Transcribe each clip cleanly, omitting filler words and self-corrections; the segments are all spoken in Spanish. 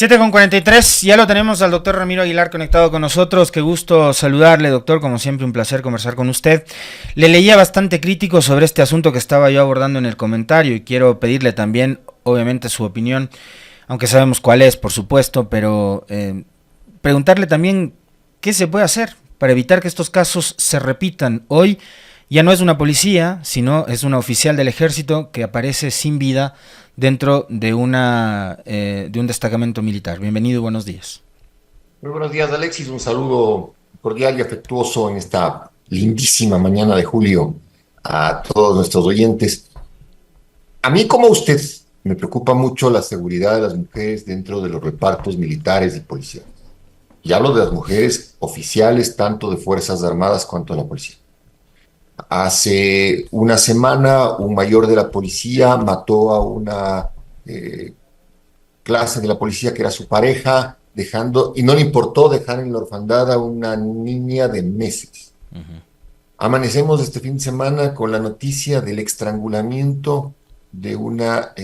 7:43, ya lo tenemos al doctor Ramiro Aguilar conectado con nosotros. Qué gusto saludarle, doctor, como siempre un placer conversar con usted. Le leía bastante crítico sobre este asunto que estaba yo abordando en el comentario y quiero pedirle también, obviamente, su opinión, aunque sabemos cuál es, por supuesto, pero preguntarle también qué se puede hacer para evitar que estos casos se repitan. Hoy ya no es una policía, sino es una oficial del ejército que aparece sin vida dentro de un destacamento militar. Bienvenido y buenos días. Muy buenos días, Alexis. Un saludo cordial y afectuoso en esta lindísima mañana de julio a todos nuestros oyentes. A mí, como a usted, me preocupa mucho la seguridad de las mujeres dentro de los repartos militares y policiales. Y hablo de las mujeres oficiales, tanto de Fuerzas Armadas cuanto de la policía. Hace una semana, un mayor de la policía mató a una clase de la policía que era su pareja, y no le importó dejar en la orfandad a una niña de meses. Amanecemos este fin de semana con la noticia del estrangulamiento de una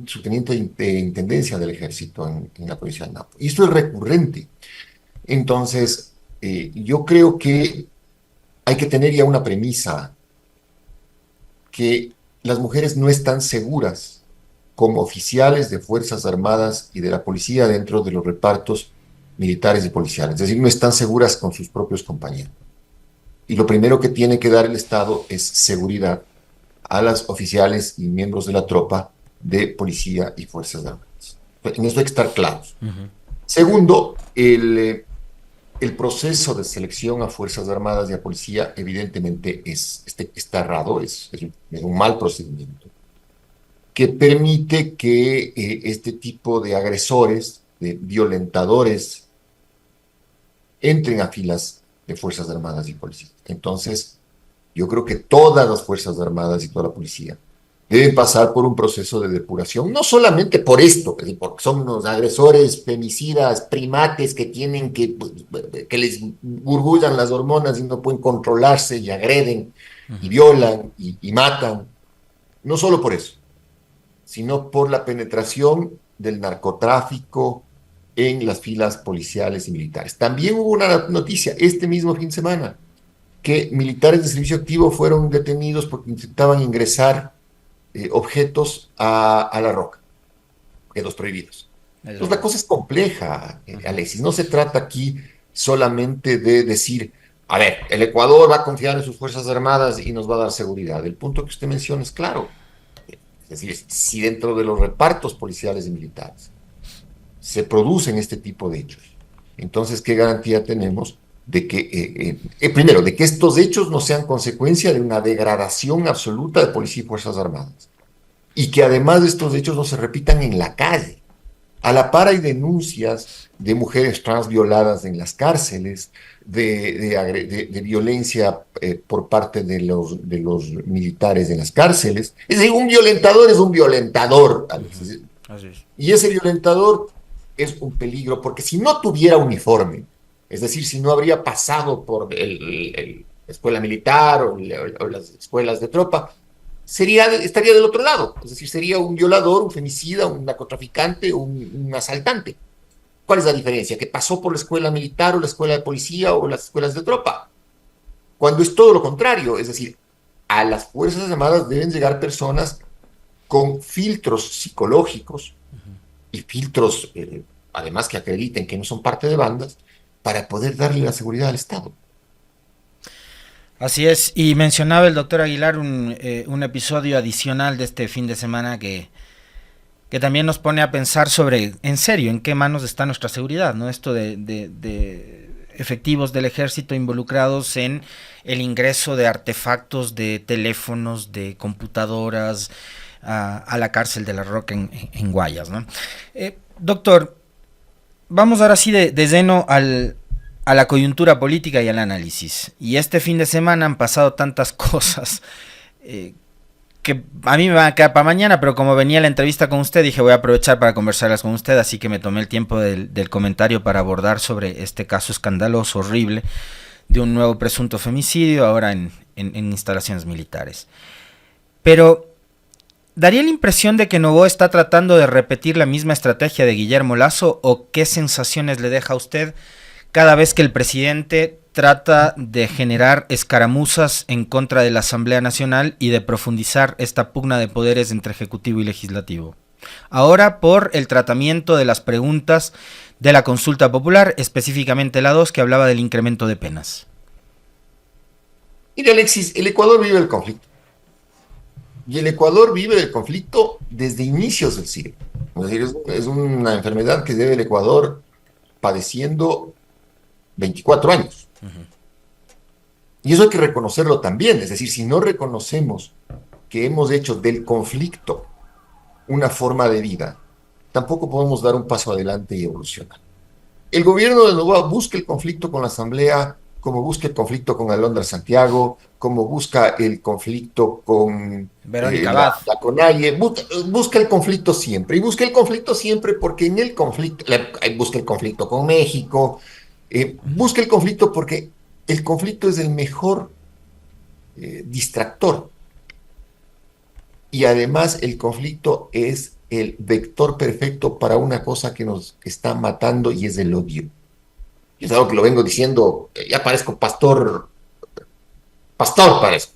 subteniente de intendencia del ejército en la provincia de Napo. Y esto es recurrente. Entonces, yo creo que hay que tener ya una premisa, que las mujeres no están seguras como oficiales de Fuerzas Armadas y de la policía dentro de los repartos militares y policiales. Es decir, no están seguras con sus propios compañeros. Y lo primero que tiene que dar el Estado es seguridad a las oficiales y miembros de la tropa de policía y Fuerzas Armadas. En esto hay que estar claros. Segundo, el proceso de selección a Fuerzas Armadas y a policía evidentemente está errado, es un mal procedimiento que permite que este tipo de agresores, de violentadores, entren a filas de Fuerzas Armadas y policía. Entonces, yo creo que todas las Fuerzas Armadas y toda la policía deben pasar por un proceso de depuración, no solamente por esto, porque son unos agresores, femicidas, primates que tienen que les gurgullan las hormonas y no pueden controlarse y agreden y violan y matan. No solo por eso, sino por la penetración del narcotráfico en las filas policiales y militares. También hubo una noticia este mismo fin de semana, que militares de servicio activo fueron detenidos porque intentaban ingresar objetos a La Roca, objetos prohibidos. Entonces la cosa es compleja, Alexis. No se trata aquí solamente de decir, a ver, el Ecuador va a confiar en sus Fuerzas Armadas y nos va a dar seguridad. El punto que usted menciona es claro. Es decir, si dentro de los repartos policiales y militares se producen este tipo de hechos, entonces, ¿qué garantía tenemos de que, primero, de que estos hechos no sean consecuencia de una degradación absoluta de policía y Fuerzas Armadas? Y que además de estos hechos no se repitan en la calle. A la par hay denuncias de mujeres trans violadas en las cárceles, de violencia por parte de los militares en las cárceles. Es decir, un violentador es un violentador. Así es. Y ese violentador es un peligro, porque si no tuviera uniforme, es decir, si no habría pasado por la escuela militar o las escuelas de tropa, estaría del otro lado. Es decir, sería un violador, un femicida, un narcotraficante, un asaltante. ¿Cuál es la diferencia? ¿Que pasó por la escuela militar o la escuela de policía o las escuelas de tropa? Cuando es todo lo contrario, es decir, a las Fuerzas Armadas deben llegar personas con filtros psicológicos y filtros, además, que acrediten que no son parte de bandas, para poder darle la seguridad al Estado. Así es, y mencionaba el doctor Aguilar un episodio adicional de este fin de semana que también nos pone a pensar sobre, en serio, en qué manos está nuestra seguridad, ¿no? Esto de efectivos del ejército involucrados en el ingreso de artefactos, de teléfonos, de computadoras a la cárcel de La Roca en Guayas, ¿no? Doctor, vamos ahora sí de lleno a la coyuntura política y al análisis. Y este fin de semana han pasado tantas cosas que a mí me van a quedar para mañana, pero como venía la entrevista con usted, dije voy a aprovechar para conversarlas con usted, así que me tomé el tiempo del comentario para abordar sobre este caso escandaloso, horrible, de un nuevo presunto femicidio, ahora en instalaciones militares. Pero ¿Daría la impresión de que Noboa está tratando de repetir la misma estrategia de Guillermo Lasso o qué sensaciones le deja a usted cada vez que el presidente trata de generar escaramuzas en contra de la Asamblea Nacional y de profundizar esta pugna de poderes entre Ejecutivo y Legislativo? Ahora por el tratamiento de las preguntas de la consulta popular, específicamente la 2 que hablaba del incremento de penas. Mire, Alexis, el Ecuador vive el conflicto. Y el Ecuador vive el conflicto desde inicios del siglo. Es decir, es una enfermedad que debe el Ecuador padeciendo 24 años. Y eso hay que reconocerlo también. Es decir, si no reconocemos que hemos hecho del conflicto una forma de vida, tampoco podemos dar un paso adelante y evolucionar. El gobierno de Noboa busca el conflicto con la Asamblea, como busca el conflicto con Alondra Santiago, como busca el conflicto con Verónica Abad. la CONAIE, busca el conflicto siempre. Y busca el conflicto siempre porque en el conflicto, busca el conflicto con México, busca el conflicto porque el conflicto es el mejor distractor. Y además el conflicto es el vector perfecto para una cosa que nos está matando y es el odio. Y es algo que lo vengo diciendo, ya parezco pastor parezco.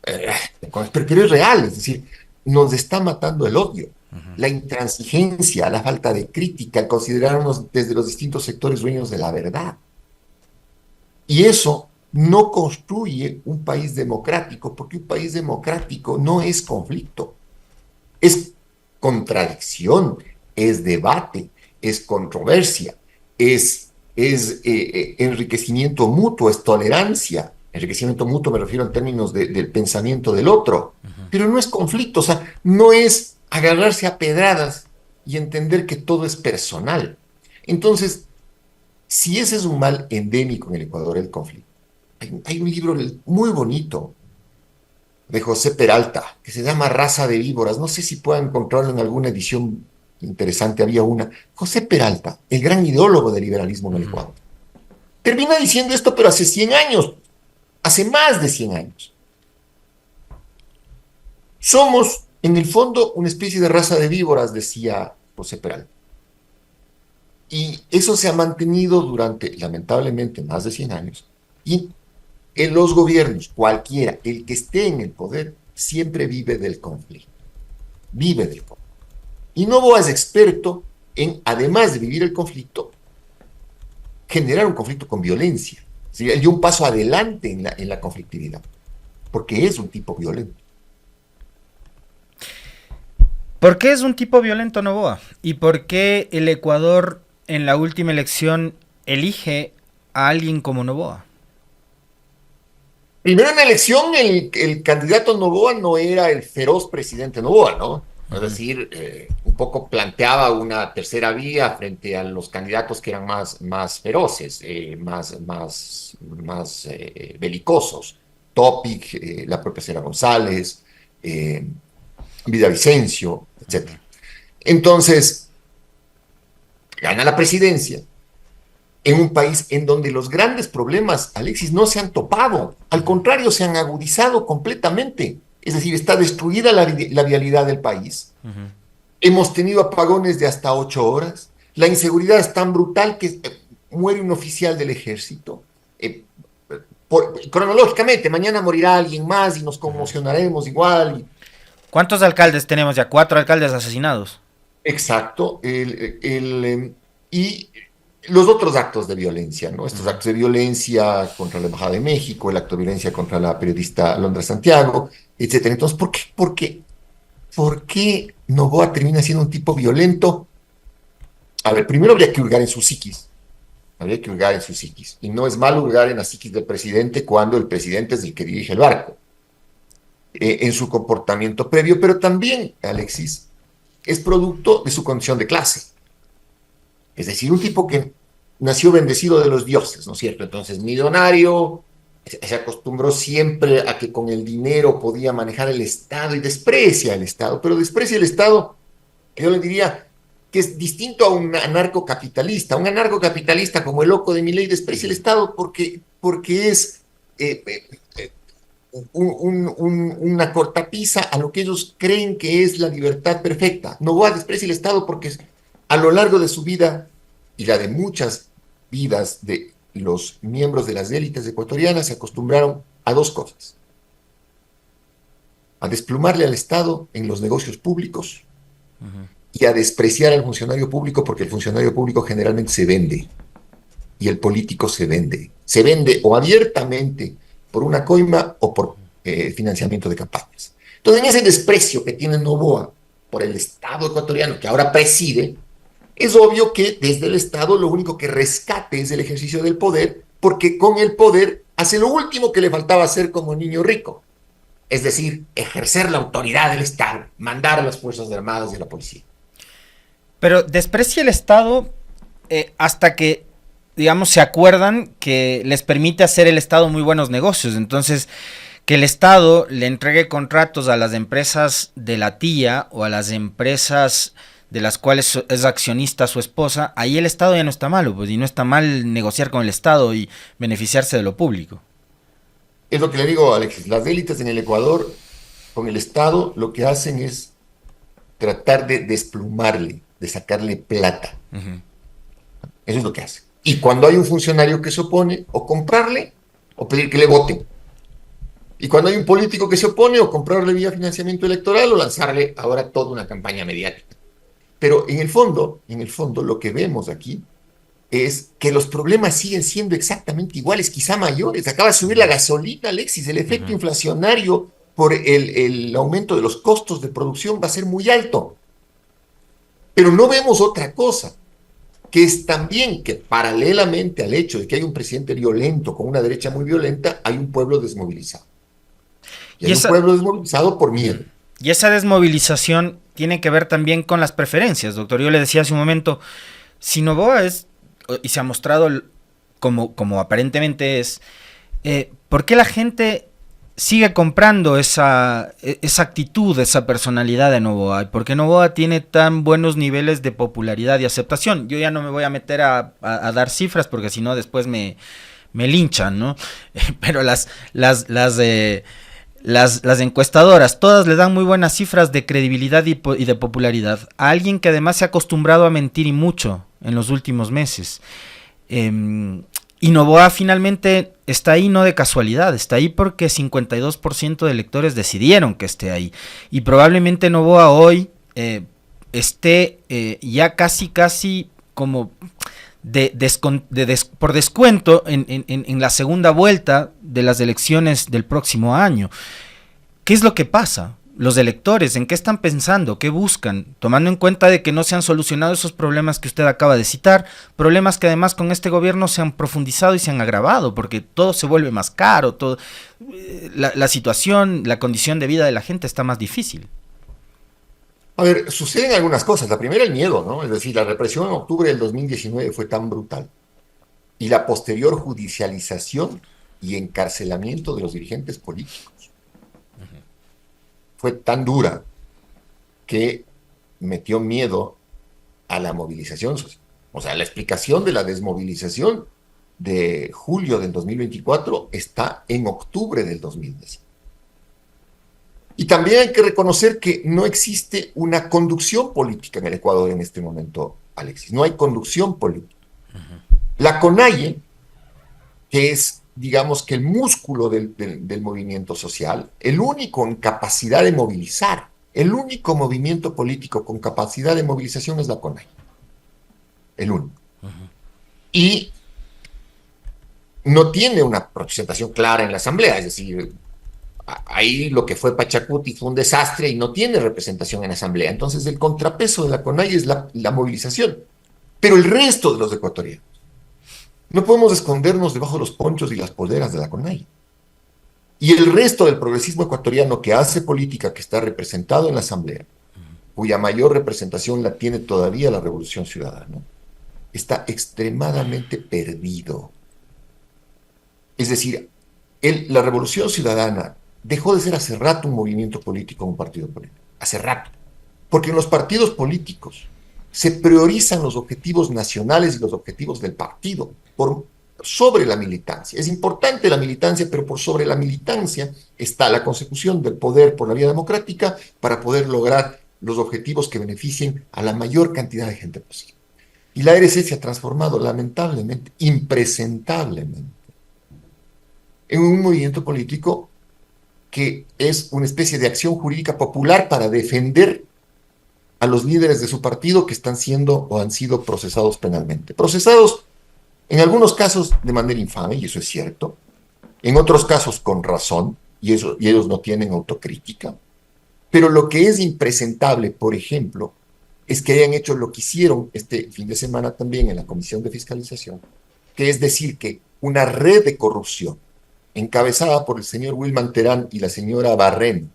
Pero es real, es decir, nos está matando el odio, la intransigencia, la falta de crítica, el considerarnos desde los distintos sectores dueños de la verdad. Y eso no construye un país democrático, porque un país democrático no es conflicto, es contradicción, es debate, es controversia, es enriquecimiento mutuo, es tolerancia. Enriquecimiento mutuo me refiero en términos del pensamiento del otro, pero no es conflicto, o sea, no es agarrarse a pedradas y entender que todo es personal. Entonces, si ese es un mal endémico en el Ecuador, el conflicto, hay un libro muy bonito de José Peralta que se llama Raza de Víboras, no sé si puedan encontrarlo en alguna edición interesante, había una. José Peralta, el gran ideólogo del liberalismo en el Ecuador, termina diciendo esto, pero hace 100 años, hace más de 100 años. Somos, en el fondo, una especie de raza de víboras, decía José Peralta. Y eso se ha mantenido durante, lamentablemente, más de 100 años. Y en los gobiernos, cualquiera, el que esté en el poder, siempre vive del conflicto. Vive del conflicto. Y Noboa es experto en, además de vivir el conflicto, generar un conflicto con violencia. ¿Sí? Él dio un paso adelante en la conflictividad, porque es un tipo violento. ¿Por qué es un tipo violento Noboa? ¿Y por qué el Ecuador en la última elección elige a alguien como Noboa? Primero en la elección, el candidato Noboa no era el feroz presidente Noboa, ¿no? Es decir, un poco planteaba una tercera vía frente a los candidatos que eran más feroces, más belicosos. Topic, la propia Sera González, Villavicencio, etc. Entonces, gana la presidencia en un país en donde los grandes problemas, Alexis, no se han topado, al contrario, se han agudizado completamente. Es decir, está destruida la vialidad del país. Hemos tenido apagones de hasta 8 horas. La inseguridad es tan brutal que muere un oficial del ejército. Cronológicamente, mañana morirá alguien más y nos conmocionaremos igual. ¿Cuántos alcaldes tenemos ya? 4 alcaldes asesinados. Exacto. Y los otros actos de violencia, ¿no? Estos actos de violencia contra la Embajada de México, el acto de violencia contra la periodista Alondra Santiago, etc. Entonces, ¿por qué Noboa termina siendo un tipo violento? A ver, primero habría que hurgar en su psiquis. Habría que hurgar en su psiquis. Y no es malo hurgar en la psiquis del presidente cuando el presidente es el que dirige el barco. En su comportamiento previo, pero también, Alexis, es producto de su condición de clase. Es decir, un tipo que nació bendecido de los dioses, ¿no es cierto? Entonces, millonario, se acostumbró siempre a que con el dinero podía manejar el Estado y desprecia el Estado, pero desprecia el Estado, yo le diría que es distinto a un anarcocapitalista. Un anarcocapitalista como el loco de Milei desprecia el Estado porque es una cortapisa a lo que ellos creen que es la libertad perfecta. Noboa desprecia el Estado porque a lo largo de su vida y la de muchas vidas de los miembros de las élites ecuatorianas se acostumbraron a dos cosas: a desplumarle al Estado en los negocios públicos y a despreciar al funcionario público, porque el funcionario público generalmente se vende y el político se vende. Se vende o abiertamente por una coima o por financiamiento de campañas. Entonces, en ese desprecio que tiene Noboa por el Estado ecuatoriano que ahora preside, es obvio que desde el Estado lo único que rescate es el ejercicio del poder, porque con el poder hace lo último que le faltaba hacer como niño rico, es decir, ejercer la autoridad del Estado, mandar a las Fuerzas Armadas y a la policía. Pero desprecia el Estado hasta que, digamos, se acuerdan que les permite hacer el Estado muy buenos negocios. Entonces, que el Estado le entregue contratos a las empresas de la tía o a las empresas de las cuales es accionista su esposa, ahí el Estado ya no está malo, pues, y no está mal negociar con el Estado y beneficiarse de lo público. Es lo que le digo, Alexis, las élites en el Ecuador, con el Estado, lo que hacen es tratar de desplumarle, de sacarle plata. Eso es lo que hacen. Y cuando hay un funcionario que se opone, o comprarle, o pedir que le voten. Y cuando hay un político que se opone, o comprarle vía financiamiento electoral, o lanzarle ahora toda una campaña mediática. Pero en el fondo, lo que vemos aquí es que los problemas siguen siendo exactamente iguales, quizá mayores. Acaba de subir la gasolina, Alexis, el efecto inflacionario por el aumento de los costos de producción va a ser muy alto. Pero no vemos otra cosa, que es también que paralelamente al hecho de que hay un presidente violento con una derecha muy violenta, hay un pueblo desmovilizado. Y hay un pueblo desmovilizado por miedo. Y esa desmovilización tiene que ver también con las preferencias, doctor. Yo le decía hace un momento, si Noboa es, y se ha mostrado como aparentemente es, ¿por qué la gente sigue comprando esa actitud, esa personalidad de Noboa? ¿Por qué Noboa tiene tan buenos niveles de popularidad y aceptación? Yo ya no me voy a meter a dar cifras porque si no después me linchan, ¿no? Pero las encuestadoras, todas le dan muy buenas cifras de credibilidad y de popularidad a alguien que además se ha acostumbrado a mentir y mucho en los últimos meses. Y Noboa finalmente está ahí no de casualidad, está ahí porque 52% de electores decidieron que esté ahí. Y probablemente Noboa hoy esté ya casi como por descuento en la segunda vuelta de las elecciones del próximo año. ¿Qué es lo que pasa? Los electores, ¿en qué están pensando? ¿Qué buscan? Tomando en cuenta de que no se han solucionado esos problemas que usted acaba de citar, problemas que además con este gobierno se han profundizado y se han agravado, porque todo se vuelve más caro, la situación, la condición de vida de la gente está más difícil. A ver, suceden algunas cosas. La primera, el miedo, ¿no? Es decir, la represión en octubre del 2019 fue tan brutal y la posterior judicialización y encarcelamiento de los dirigentes políticos fue tan dura que metió miedo a la movilización social. O sea, la explicación de la desmovilización de julio del 2024 está en octubre del 2010. Y también hay que reconocer que no existe una conducción política en el Ecuador en este momento, Alexis. No hay conducción política. La CONAIE, que es, digamos, que el músculo del movimiento social, el único en capacidad de movilizar, el único movimiento político con capacidad de movilización es la CONAIE. El único. Y no tiene una representación clara en la Asamblea, es decir, ahí lo que fue Pachacuti fue un desastre y no tiene representación en la Asamblea. Entonces el contrapeso de la CONAIE es la movilización. Pero el resto de los ecuatorianos, no podemos escondernos debajo de los ponchos y las poleras de la CONAIE. Y el resto del progresismo ecuatoriano que hace política, que está representado en la Asamblea, cuya mayor representación la tiene todavía la Revolución Ciudadana, está extremadamente perdido. Es decir, la Revolución Ciudadana dejó de ser hace rato un movimiento político, un partido político. Hace rato. Porque en los partidos políticos se priorizan los objetivos nacionales y los objetivos del partido sobre la militancia. Es importante la militancia, pero por sobre la militancia está la consecución del poder por la vía democrática para poder lograr los objetivos que beneficien a la mayor cantidad de gente posible. Y la RC se ha transformado, lamentablemente, impresentablemente, en un movimiento político que es una especie de acción jurídica popular para defender a los líderes de su partido que están siendo o han sido procesados penalmente. Procesados en algunos casos de manera infame, y eso es cierto, en otros casos con razón, y ellos no tienen autocrítica, pero lo que es impresentable, por ejemplo, es que hayan hecho lo que hicieron este fin de semana también en la Comisión de Fiscalización, que es decir, que una red de corrupción encabezada por el señor Wilman Terán y la señora Barrén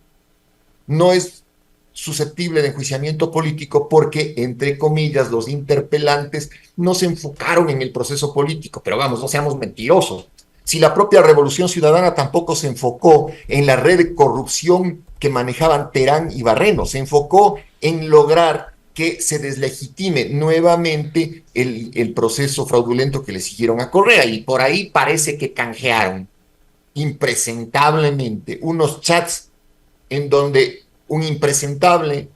no es susceptible de enjuiciamiento político porque, entre comillas, los interpelantes no se enfocaron en el proceso político. Pero vamos, no seamos mentirosos. Si la propia Revolución Ciudadana tampoco se enfocó en la red de corrupción que manejaban Terán y Barreno, se enfocó en lograr que se deslegitime nuevamente el proceso fraudulento que le siguieron a Correa, y por ahí parece que canjearon impresentablemente unos chats en donde un impresentable,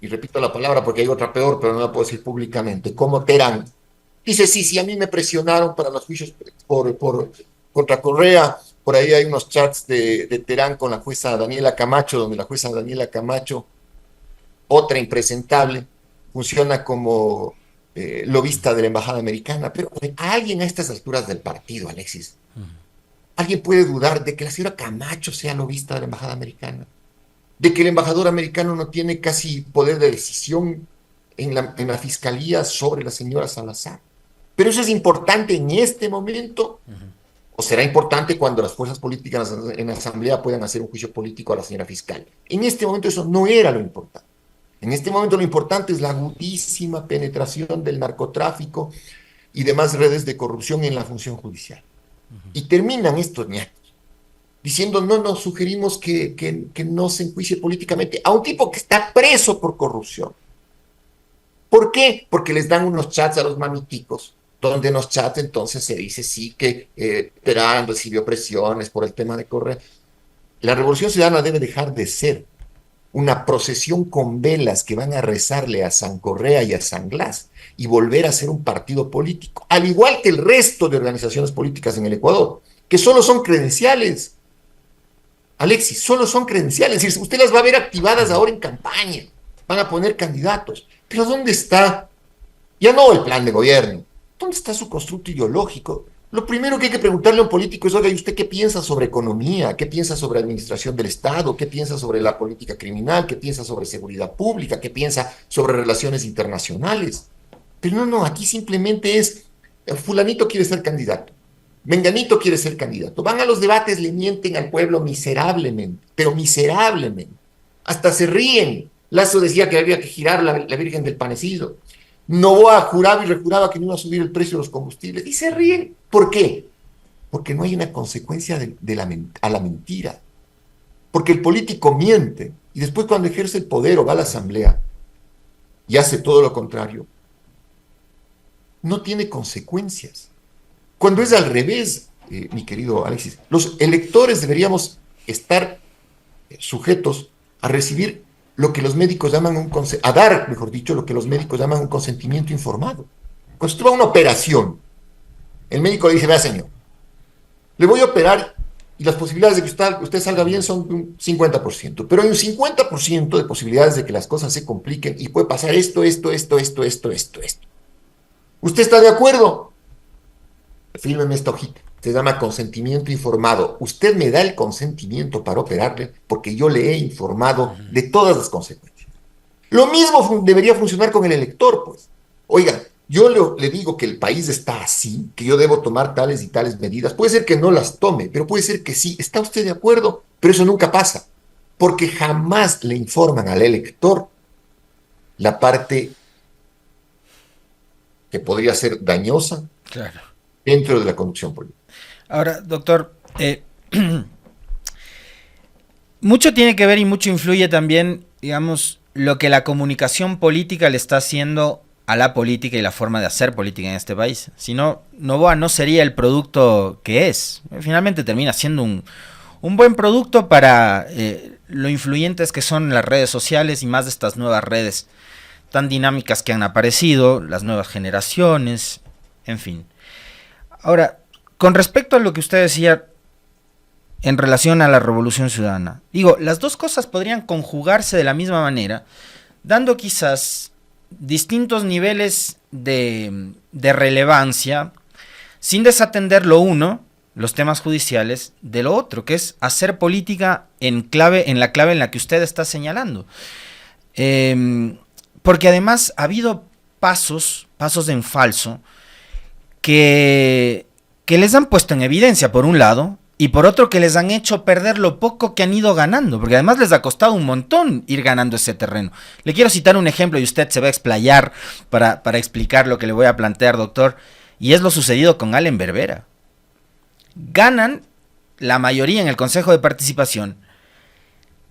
y repito la palabra porque hay otra peor, pero no la puedo decir públicamente, como Terán, dice, sí, a mí me presionaron para los juicios contra Correa. Por ahí hay unos chats de Terán con la jueza Daniela Camacho, donde la jueza Daniela Camacho, otra impresentable, funciona como lobista de la embajada americana. Pero a alguien a estas alturas del partido, Alexis, ¿alguien puede dudar de que la señora Camacho sea lobista de la embajada americana? ¿De que el embajador americano no tiene casi poder de decisión en la fiscalía sobre la señora Salazar? Pero eso es importante en este momento, o será importante cuando las fuerzas políticas en la asamblea puedan hacer un juicio político a la señora fiscal. En este momento eso no era lo importante. En este momento lo importante es la agudísima penetración del narcotráfico y demás redes de corrupción en la función judicial. Y terminan estos ñatos diciendo, no, sugerimos que no se enjuicie políticamente a un tipo que está preso por corrupción. ¿Por qué? Porque les dan unos chats a los mamiticos, donde en los chats entonces se dice sí que Terán recibió presiones por el tema de Correa. La Revolución Ciudadana debe dejar de ser una procesión con velas que van a rezarle a San Correa y a San Blas y volver a ser un partido político, al igual que el resto de organizaciones políticas en el Ecuador, que solo son credenciales. Alexis, solo son credenciales. Es decir, usted las va a ver activadas ahora en campaña, van a poner candidatos, pero ¿dónde está? Ya no el plan de gobierno, ¿dónde está su constructo ideológico? Lo primero que hay que preguntarle a un político es, oiga, ¿y usted qué piensa sobre economía? ¿Qué piensa sobre administración del Estado? ¿Qué piensa sobre la política criminal? ¿Qué piensa sobre seguridad pública? ¿Qué piensa sobre relaciones internacionales? Pero no, aquí simplemente es, fulanito quiere ser candidato, menganito quiere ser candidato. Van a los debates, le mienten al pueblo miserablemente, pero miserablemente. Hasta se ríen. Lazo decía que había que girar la Virgen del Panecido. Noboa juraba y rejuraba que no iba a subir el precio de los combustibles. Y se ríen. ¿Por qué? Porque no hay una consecuencia a la mentira. Porque el político miente y después cuando ejerce el poder o va a la asamblea y hace todo lo contrario, no tiene consecuencias. Cuando es al revés, mi querido Alexis, los electores deberíamos estar sujetos a recibir lo que los médicos llaman a dar, mejor dicho, lo que los médicos llaman un consentimiento informado. Cuando usted va a una operación, el médico le dice, vea señor, le voy a operar y las posibilidades de que usted salga bien son de un 50%, pero hay un 50% de posibilidades de que las cosas se compliquen y puede pasar esto. ¿Usted está de acuerdo? Fírmeme esta hojita. Se llama consentimiento informado. Usted me da el consentimiento para operarle porque yo le he informado de todas las consecuencias. Lo mismo debería funcionar con el elector, pues. Oiga, yo le digo que el país está así, que yo debo tomar tales y tales medidas. Puede ser que no las tome, pero puede ser que sí. ¿Está usted de acuerdo? Pero eso nunca pasa, porque jamás le informan al elector la parte que podría ser dañosa, claro, dentro de la conducción política. Ahora, doctor, mucho tiene que ver y mucho influye también, digamos, lo que la comunicación política le está haciendo a la política y la forma de hacer política en este país. Si no, Noboa no sería el producto que es. Finalmente termina siendo un buen producto para lo influyentes que son las redes sociales y más de estas nuevas redes tan dinámicas que han aparecido, las nuevas generaciones, en fin. Ahora, con respecto a lo que usted decía en relación a la Revolución Ciudadana, digo, las dos cosas podrían conjugarse de la misma manera, dando quizás distintos niveles de relevancia, sin desatender lo uno, los temas judiciales, de lo otro, que es hacer política en la clave en la que usted está señalando. Porque además ha habido pasos en falso, que les han puesto en evidencia, por un lado, y por otro que les han hecho perder lo poco que han ido ganando, porque además les ha costado un montón ir ganando ese terreno. Le quiero citar un ejemplo y usted se va a explayar para explicar lo que le voy a plantear, doctor, y es lo sucedido con Allen Berbera. Ganan la mayoría en el Consejo de Participación,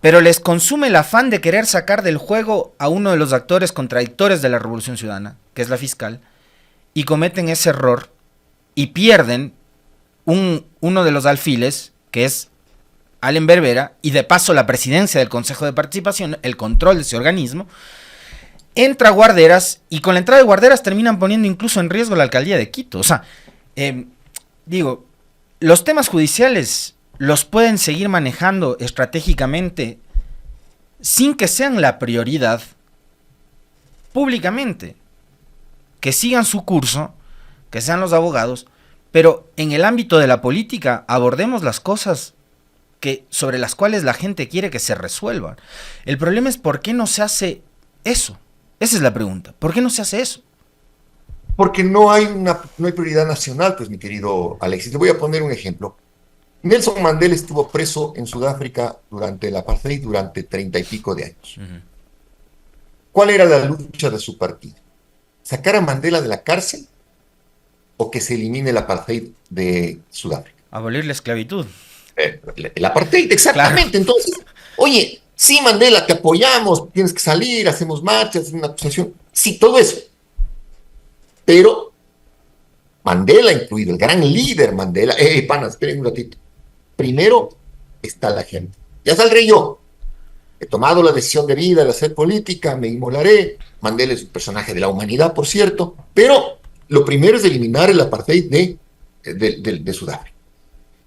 pero les consume el afán de querer sacar del juego a uno de los actores contradictores de la Revolución Ciudadana, que es la fiscal, y cometen ese error y pierden uno de los alfiles, que es Allen Berbera, y de paso la presidencia del Consejo de Participación, el control de ese organismo. Entra Guarderas, y con la entrada de Guarderas terminan poniendo incluso en riesgo la alcaldía de Quito. O sea, los temas judiciales los pueden seguir manejando estratégicamente sin que sean la prioridad públicamente. Que sigan su curso, que sean los abogados, pero en el ámbito de la política abordemos las cosas sobre las cuales la gente quiere que se resuelvan. El problema es por qué no se hace eso. Esa es la pregunta. ¿Por qué no se hace eso? Porque no hay prioridad nacional, pues, mi querido Alexis. Te voy a poner un ejemplo. Nelson Mandela estuvo preso en Sudáfrica durante el apartheid durante 30 y pico de años. ¿Cuál era la lucha de su partido? ¿Sacar a Mandela de la cárcel o que se elimine el apartheid de Sudáfrica? Abolir la esclavitud. El apartheid, exactamente. Claro. Entonces, oye, sí, Mandela, te apoyamos, tienes que salir, hacemos marchas, una acusación. Sí, todo eso. Pero Mandela incluido, el gran líder Mandela, panas, esperen un ratito. Primero está la gente. Ya saldré yo. He tomado la decisión de vida de hacer política, me inmolaré. Mandela es un personaje de la humanidad, por cierto, pero lo primero es eliminar el apartheid de Sudáfrica.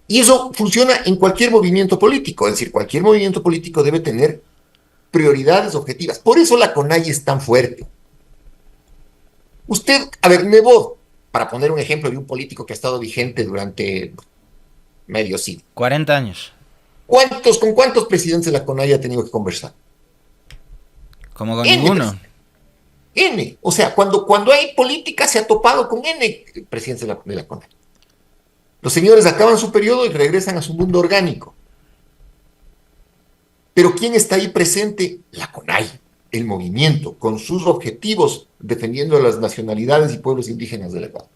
Y eso funciona en cualquier movimiento político, es decir, cualquier movimiento político debe tener prioridades objetivas. Por eso la CONAIE es tan fuerte. Usted, a ver, Nebot, para poner un ejemplo de un político que ha estado vigente durante medio siglo. 40 años. ¿Con cuántos presidentes de la CONAIE ha tenido que conversar? Como con ninguno. N. O sea, cuando hay política se ha topado con N presidentes de la CONAIE. Los señores acaban su periodo y regresan a su mundo orgánico. Pero ¿quién está ahí presente? La CONAIE, el movimiento, con sus objetivos, defendiendo a las nacionalidades y pueblos indígenas del Ecuador.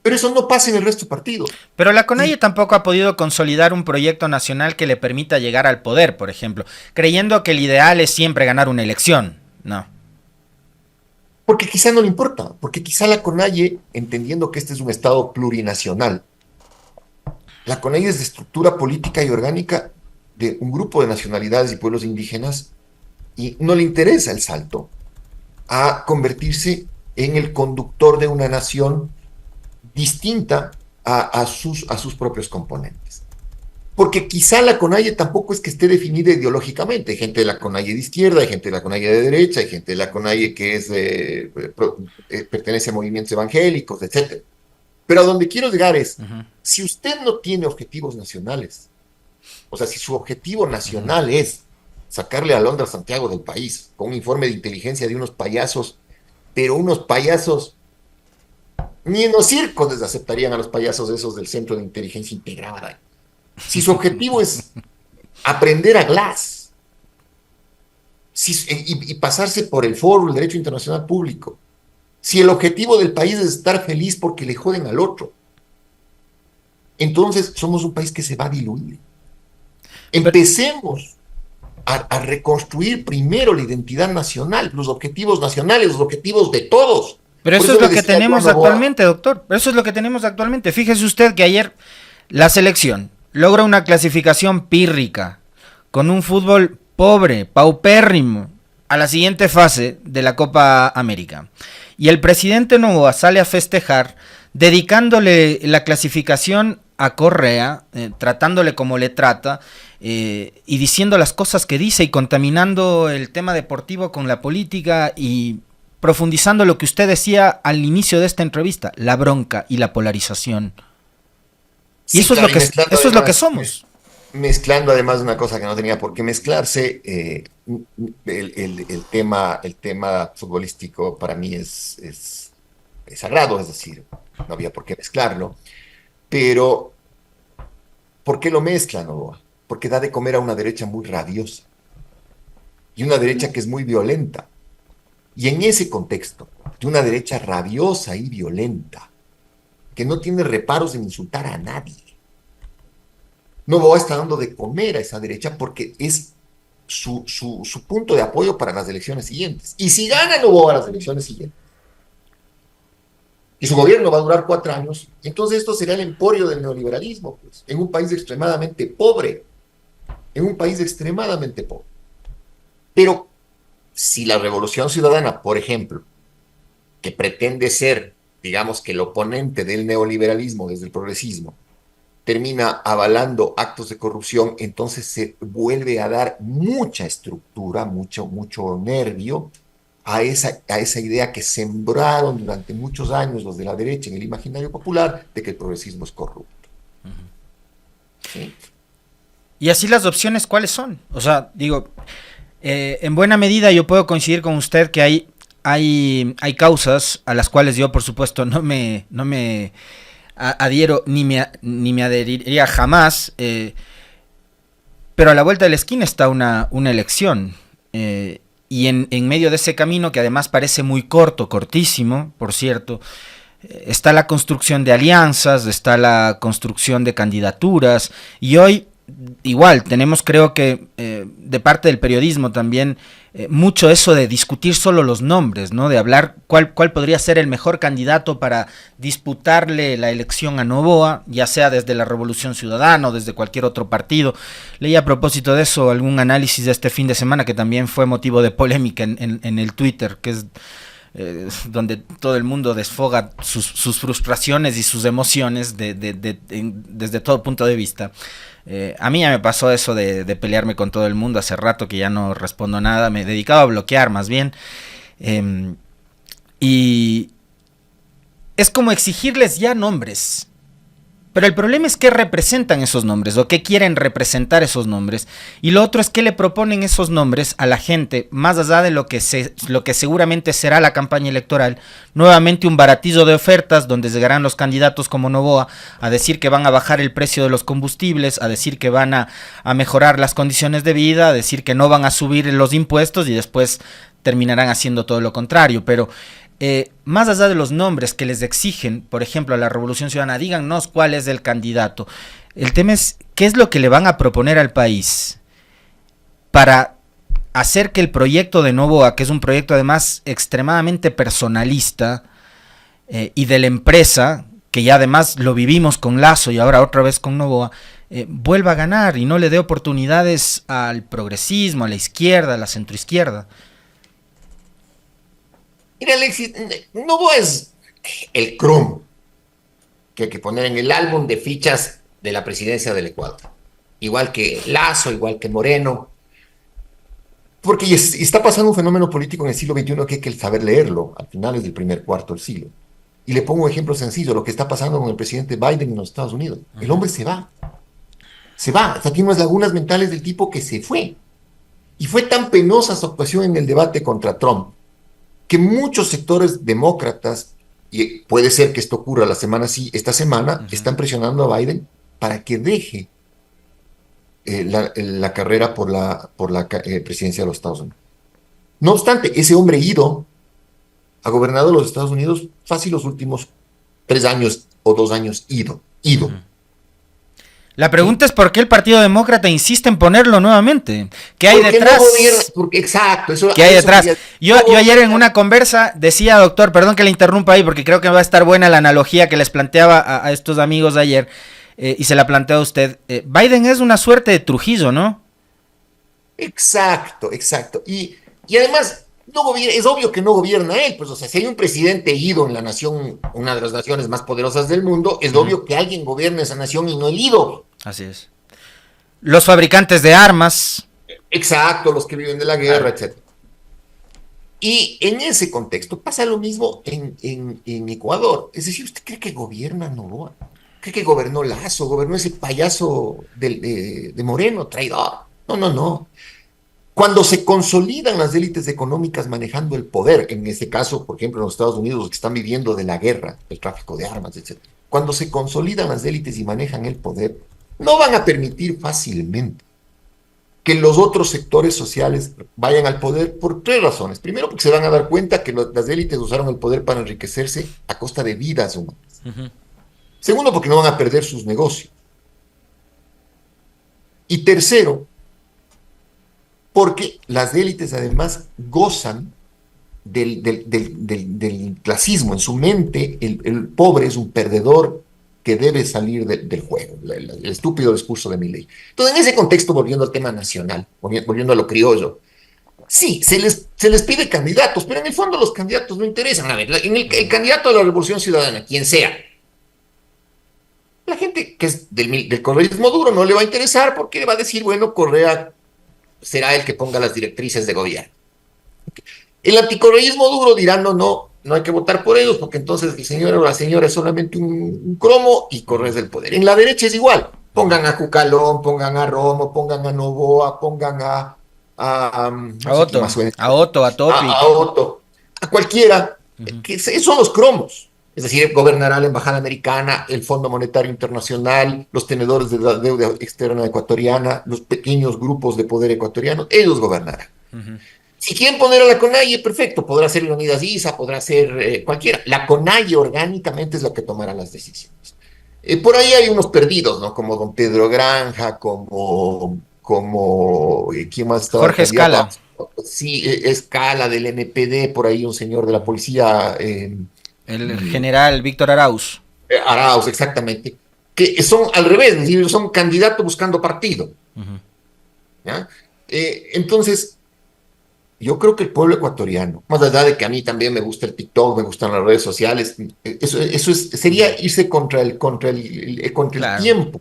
Pero eso no pasa en el resto de partidos. Pero la CONAIE tampoco ha podido consolidar un proyecto nacional que le permita llegar al poder, por ejemplo, creyendo que el ideal es siempre ganar una elección. No. Porque quizá no le importa, porque quizá la CONAIE, entendiendo que este es un Estado plurinacional, la CONAIE es de estructura política y orgánica de un grupo de nacionalidades y pueblos indígenas y no le interesa el salto a convertirse en el conductor de una nación distinta a sus propios componentes. Porque quizá la CONAIE tampoco es que esté definida ideológicamente. Hay gente de la CONAIE de izquierda, hay gente de la CONAIE de derecha, hay gente de la CONAIE que pertenece a movimientos evangélicos, etc. Pero a donde quiero llegar es, si usted no tiene objetivos nacionales, o sea, si su objetivo nacional es sacarle a Londra a Santiago del país, con un informe de inteligencia de unos payasos, pero unos payasos, ni en los circos les aceptarían a los payasos esos del Centro de Inteligencia Integrada. Si su objetivo es aprender a Glass y pasarse por el foro, el derecho internacional público, si el objetivo del país es estar feliz porque le joden al otro, entonces somos un país que se va a diluir. Empecemos a reconstruir primero la identidad nacional, los objetivos nacionales, los objetivos de todos. Pero eso es lo que tenemos actualmente, doctor. Eso es lo que tenemos actualmente. Fíjese usted que ayer la selección logra una clasificación pírrica, con un fútbol pobre, paupérrimo, a la siguiente fase de la Copa América. Y el presidente Noboa sale a festejar, dedicándole la clasificación a Correa, tratándole como le trata, y diciendo las cosas que dice y contaminando el tema deportivo con la política y profundizando lo que usted decía al inicio de esta entrevista, la bronca y la polarización. Y sí, eso, claro, eso es lo que somos. Mezclando además una cosa que no tenía por qué mezclarse, el tema futbolístico para mí es sagrado, es decir, no había por qué mezclarlo, pero ¿por qué lo mezclan, Noboa? Porque da de comer a una derecha muy rabiosa y una derecha que es muy violenta. Y en ese contexto, de una derecha rabiosa y violenta, que no tiene reparos en insultar a nadie, Noboa está dando de comer a esa derecha porque es su punto de apoyo para las elecciones siguientes. Y si gana Noboa las elecciones siguientes, y su gobierno va a durar 4 años, entonces esto será el emporio del neoliberalismo, pues, en un país extremadamente pobre, Pero si la Revolución Ciudadana, por ejemplo, que pretende ser, digamos que el oponente del neoliberalismo desde el progresismo, termina avalando actos de corrupción, entonces se vuelve a dar mucha estructura, mucho nervio a esa idea que sembraron durante muchos años los de la derecha en el imaginario popular de que el progresismo es corrupto. ¿Sí? Y así las opciones, ¿cuáles son? O sea, digo, en buena medida yo puedo coincidir con usted que hay causas a las cuales yo, por supuesto, no me adhiero ni me adheriría jamás, pero a la vuelta de la esquina está una elección, y en medio de ese camino, que además parece muy cortísimo, por cierto, está la construcción de alianzas, está la construcción de candidaturas, y hoy igual tenemos, creo que de parte del periodismo también, mucho eso de discutir solo los nombres, ¿no? De hablar cuál podría ser el mejor candidato para disputarle la elección a Noboa, ya sea desde la Revolución Ciudadana o desde cualquier otro partido. Leí a propósito de eso algún análisis de este fin de semana que también fue motivo de polémica en el Twitter, que es donde todo el mundo desfoga sus frustraciones y sus emociones desde todo punto de vista. A mí ya me pasó eso de pelearme con todo el mundo hace rato, que ya no respondo nada, me he dedicado a bloquear más bien, y es como exigirles ya nombres. Pero el problema es qué representan esos nombres o qué quieren representar esos nombres. Y lo otro es qué le proponen esos nombres a la gente, más allá de lo que seguramente será la campaña electoral. Nuevamente un baratizo de ofertas donde llegarán los candidatos como Noboa a decir que van a bajar el precio de los combustibles, a decir que van a mejorar las condiciones de vida, a decir que no van a subir los impuestos y después terminarán haciendo todo lo contrario. Pero más allá de los nombres que les exigen, por ejemplo, a la Revolución Ciudadana, díganos cuál es el candidato. El tema es qué es lo que le van a proponer al país para hacer que el proyecto de Noboa, que es un proyecto además extremadamente personalista, y de la empresa, que ya además lo vivimos con Lasso y ahora otra vez con Noboa, vuelva a ganar y no le dé oportunidades al progresismo, a la izquierda, a la centroizquierda. Mira, Alexis, Noboa es el CRUM que hay que poner en el álbum de fichas de la presidencia del Ecuador. Igual que Lasso, igual que Moreno. Porque está pasando un fenómeno político en el siglo XXI que hay que saber leerlo, al finales del primer cuarto del siglo. Y le pongo un ejemplo sencillo, lo que está pasando con el presidente Biden en los Estados Unidos. El hombre se va. Se va. O sea, tiene unas lagunas mentales del tipo que se fue. Y fue tan penosa su actuación en el debate contra Trump, que muchos sectores demócratas, y puede ser que esto ocurra esta semana, están presionando a Biden para que deje la carrera por la presidencia de los Estados Unidos. No obstante, ese hombre ha gobernado los Estados Unidos fácil los últimos 3 años o 2 años, ido. La pregunta es por qué el Partido Demócrata insiste en ponerlo nuevamente. ¿Qué hay Porque detrás? no gobierna, exacto. ¿Qué hay detrás? Yo no ayer en una conversa decía, doctor, perdón que le interrumpa ahí porque creo que va a estar buena la analogía que les planteaba a estos amigos ayer y se la plantea a usted. Biden es una suerte de Trujillo, ¿no? Exacto, exacto. Y además, es obvio que no gobierna él, pues, o sea, si hay un presidente ido en la nación, una de las naciones más poderosas del mundo, es obvio que alguien gobierna esa nación y no el ido. Así es. Los fabricantes de armas. Exacto, los que viven de la guerra, etcétera. Y en ese contexto pasa lo mismo en Ecuador. Es decir, ¿usted cree que gobierna Noboa? ¿Cree que gobernó Lazo? ¿Gobernó ese payaso de Moreno, traidor? No, no, no. Cuando se consolidan las élites económicas manejando el poder, en este caso, por ejemplo, en los Estados Unidos, que están viviendo de la guerra, el tráfico de armas, etc. Cuando se consolidan las élites y manejan el poder, no van a permitir fácilmente que los otros sectores sociales vayan al poder por tres razones. Primero, porque se van a dar cuenta que las élites usaron el poder para enriquecerse a costa de vidas humanas. Segundo, porque no van a perder sus negocios. Y tercero, porque las élites además gozan del clasismo. En su mente, el pobre es un perdedor que debe salir del juego, el estúpido discurso de Milei. Entonces, en ese contexto, volviendo al tema nacional, volviendo a lo criollo, sí, se les pide candidatos, pero en el fondo los candidatos no interesan. A ver, el candidato de la Revolución Ciudadana, quien sea, la gente que es del correísmo duro no le va a interesar porque le va a decir, bueno, Correa será el que ponga las directrices de gobierno. El anticorreísmo duro dirá, no hay que votar por ellos, porque entonces el señor o la señora es solamente un cromo y Correa es del poder. En la derecha es igual. Pongan a Cucalón, pongan a Romo, pongan a Noboa, pongan a Otto, a Topic. A Otto, a cualquiera, que son los cromos. Es decir, gobernará la Embajada Americana, el Fondo Monetario Internacional, los tenedores de la deuda externa ecuatoriana, los pequeños grupos de poder ecuatorianos, ellos gobernarán. Si quieren poner a la CONAIE, perfecto, podrá ser Leonidas Issa, podrá ser cualquiera. La CONAIE orgánicamente es la que tomará las decisiones. Por ahí hay unos perdidos, ¿no? Como don Pedro Granja, como ¿quién más estaba? Jorge Escala. Sí, Escala del NPD, por ahí un señor de la policía. El general Víctor Arauz. Arauz, exactamente. Que son al revés, es decir, son candidatos buscando partido. ¿Ya? Entonces, yo creo que el pueblo ecuatoriano, más allá de que a mí también me gusta el TikTok, me gustan las redes sociales, sería irse contra el Claro. tiempo,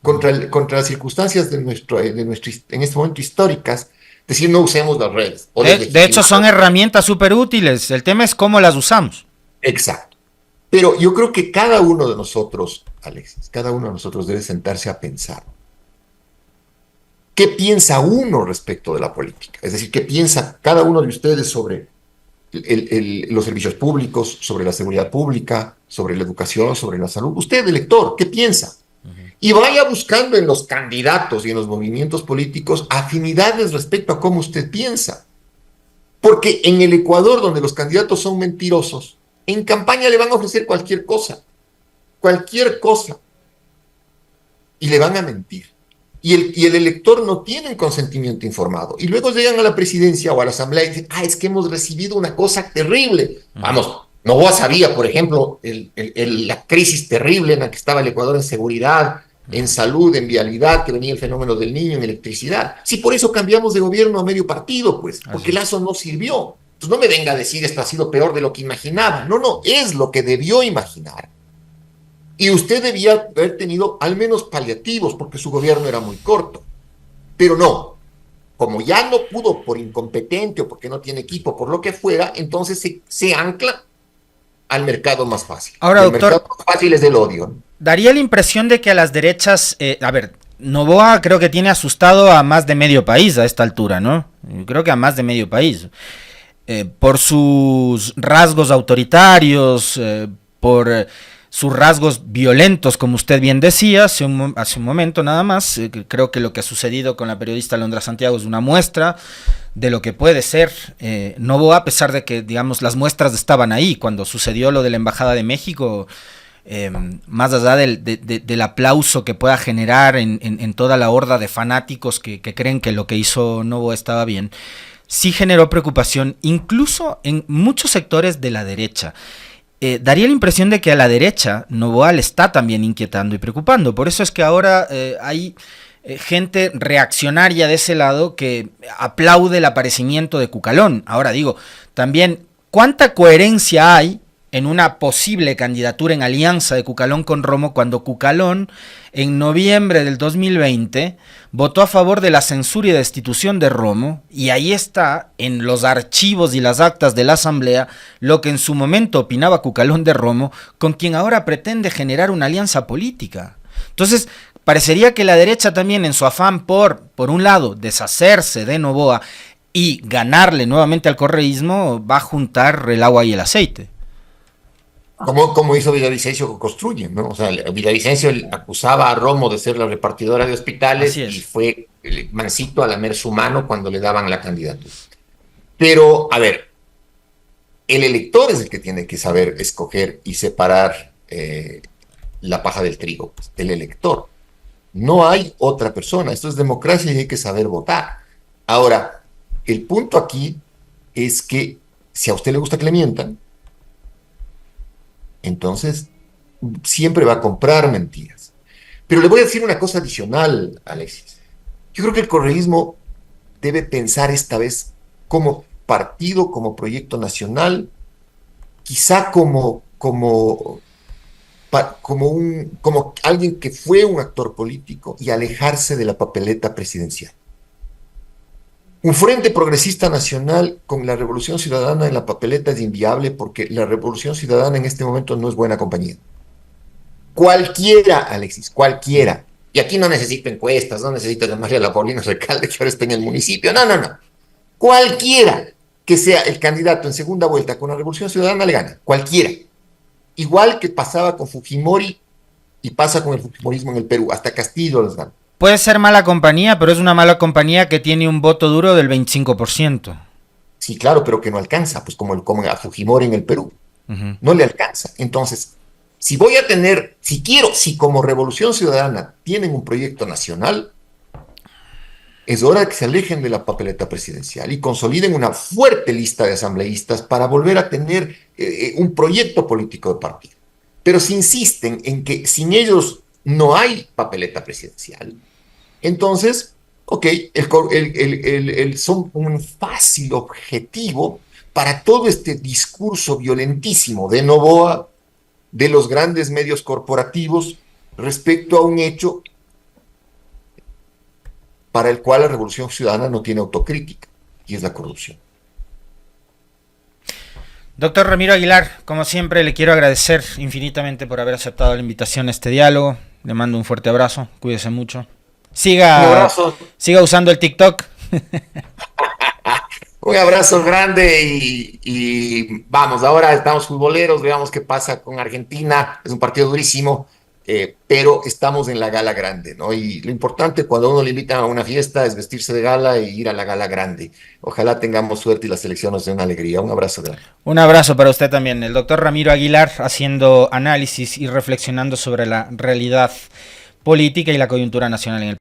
contra las circunstancias en este momento históricas, decir no usemos las redes. De hecho, son herramientas súper útiles. El tema es cómo las usamos. Exacto. Pero yo creo que cada uno de nosotros, Alexis, cada uno de nosotros debe sentarse a pensar. ¿Qué piensa uno respecto de la política? Es decir, ¿qué piensa cada uno de ustedes sobre los servicios públicos, sobre la seguridad pública, sobre la educación, sobre la salud? Usted, elector, ¿qué piensa? Y vaya buscando en los candidatos y en los movimientos políticos afinidades respecto a cómo usted piensa. Porque en el Ecuador, donde los candidatos son mentirosos, en campaña le van a ofrecer cualquier cosa, y le van a mentir. Y el elector no tiene un consentimiento informado. Y luego llegan a la presidencia o a la asamblea y dicen, es que hemos recibido una cosa terrible. Vamos, Noboa sabía, por ejemplo, la crisis terrible en la que estaba el Ecuador en seguridad, en salud, en vialidad, que venía el fenómeno del Niño, en electricidad. Sí, por eso cambiamos de gobierno a medio partido, pues, porque Lazo no sirvió. Entonces no me venga a decir esto ha sido peor de lo que imaginaba. No, es lo que debió imaginar. Y usted debía haber tenido al menos paliativos, porque su gobierno era muy corto. Pero no, como ya no pudo por incompetente o porque no tiene equipo, por lo que fuera, entonces se ancla al mercado más fácil. Ahora, el doctor, mercado más fácil es del odio. Daría la impresión de que a las derechas, Noboa creo que tiene asustado a más de medio país a esta altura, ¿no? Creo que a más de medio país. Por sus rasgos autoritarios, por sus rasgos violentos, como usted bien decía hace un momento nada más. Creo que lo que ha sucedido con la periodista Alondra Santiago es una muestra de lo que puede ser Noboa, a pesar de que, digamos, las muestras estaban ahí. Cuando sucedió lo de la Embajada de México, más allá del aplauso que pueda generar en toda la horda de fanáticos que creen que lo que hizo Noboa estaba bien, sí generó preocupación, incluso en muchos sectores de la derecha. Daría la impresión de que a la derecha Noboa le está también inquietando y preocupando. Por eso es que ahora hay gente reaccionaria de ese lado que aplaude el aparecimiento de Cucalón. Ahora digo, también, ¿cuánta coherencia hay en una posible candidatura en alianza de Cucalón con Romo cuando Cucalón en noviembre del 2020 votó a favor de la censura y destitución de Romo, y ahí está en los archivos y las actas de la asamblea lo que en su momento opinaba Cucalón de Romo, con quien ahora pretende generar una alianza política? Entonces, parecería que la derecha también, en su afán por un lado, deshacerse de Noboa y ganarle nuevamente al correísmo, va a juntar el agua y el aceite. Como hizo Villavicencio con Construyen, ¿no? O sea, Villavicencio acusaba a Romo de ser la repartidora de hospitales y fue mansito a lamer su mano cuando le daban la candidatura. Pero, a ver, el elector es el que tiene que saber escoger y separar la paja del trigo, pues, el elector. No hay otra persona. Esto es democracia y hay que saber votar. Ahora, el punto aquí es que si a usted le gusta que le mientan, entonces siempre va a comprar mentiras. Pero le voy a decir una cosa adicional, Alexis. Yo creo que el correísmo debe pensar esta vez como partido, como proyecto nacional, quizá como alguien que fue un actor político y alejarse de la papeleta presidencial. Un frente progresista nacional con la Revolución Ciudadana en la papeleta es inviable porque la Revolución Ciudadana en este momento no es buena compañía. Cualquiera, Alexis, cualquiera. Y aquí no necesito encuestas, no necesito llamarle a la Paulina Recalde que ahora está en el municipio. No. Cualquiera que sea el candidato en segunda vuelta con la Revolución Ciudadana le gana. Cualquiera. Igual que pasaba con Fujimori y pasa con el fujimorismo en el Perú. Hasta Castillo les gana. Puede ser mala compañía, pero es una mala compañía que tiene un voto duro del 25%. Sí, claro, pero que no alcanza, pues como a Fujimori en el Perú. No le alcanza. Entonces, si como Revolución Ciudadana tienen un proyecto nacional, es hora de que se alejen de la papeleta presidencial y consoliden una fuerte lista de asambleístas para volver a tener un proyecto político de partido. Pero si insisten en que sin ellos no hay papeleta presidencial, entonces, son un fácil objetivo para todo este discurso violentísimo de Noboa, de los grandes medios corporativos, respecto a un hecho para el cual la Revolución Ciudadana no tiene autocrítica, y es la corrupción. Doctor Ramiro Aguilar, como siempre le quiero agradecer infinitamente por haber aceptado la invitación a este diálogo. Le mando un fuerte abrazo, cuídese mucho. Siga usando el TikTok. Un abrazo grande y vamos, ahora estamos futboleros, veamos qué pasa con Argentina, es un partido durísimo, pero estamos en la gala grande, ¿no? Y lo importante cuando uno le invita a una fiesta es vestirse de gala e ir a la gala grande. Ojalá tengamos suerte y la selección nos dé una alegría. Un abrazo grande. Un abrazo para usted también. El doctor Ramiro Aguilar haciendo análisis y reflexionando sobre la realidad política y la coyuntura nacional en el